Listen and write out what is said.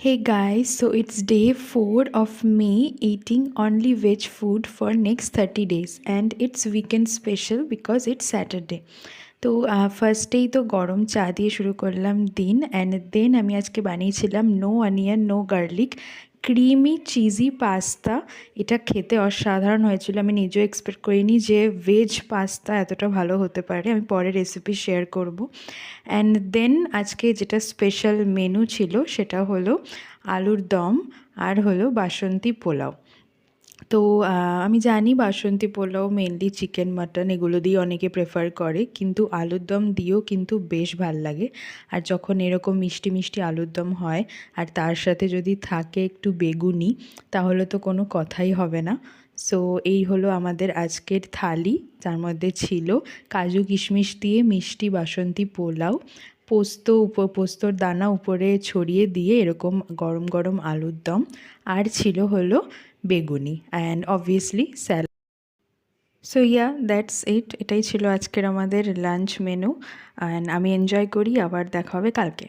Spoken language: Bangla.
Hey guys, so it's day 4 of me eating only veg food for next 30 days and it's weekend special because it's Saturday. তো ফার্স্টেই তো গরম চা দিয়ে শুরু করলাম দিন অ্যান্ড দেন আমি আজকে বানিয়েছিলাম no onion no garlic creamy cheesy pasta. এটা খেতে অসাধারণ হয়েছিল। আমি নিজেও এক্সপেক্ট করিনি যে ভেজ পাস্তা এতটা ভালো হতে পারে। আমি পরে রেসিপি শেয়ার করব। অ্যান্ড দেন আজকে যেটা স্পেশাল মেনু ছিল সেটা হলো আলুর দম আর হলো বাসন্তী পোলাও। তো আমি জানি বাসন্তী পোলাও মেনলি চিকেন মাটন এগুলো দিয়ে অনেকে প্রেফার করে, কিন্তু আলুর দম দিয়েও কিন্তু বেশ ভাল লাগে। আর যখন এরকম মিষ্টি মিষ্টি আলুর দম হয় আর তার সাথে যদি থাকে একটু বেগুনি, তাহলে তো কোনো কথাই হবে না। সো এই হলো আমাদের আজকের থালি, যার মধ্যে ছিল কাজু কিশমিশ দিয়ে মিষ্টি বাসন্তী পোলাও, পোস্তর দানা উপরে ছড়িয়ে দিয়ে এরকম গরম গরম আলুর দম, আর ছিল হলো বেগুনি and obviously salad. So yeah that's it. এটাই ছিল আজকের আমাদের লাঞ্চ মেনু অ্যান্ড আমি এনজয় করি। আবার দেখা হবে কালকে।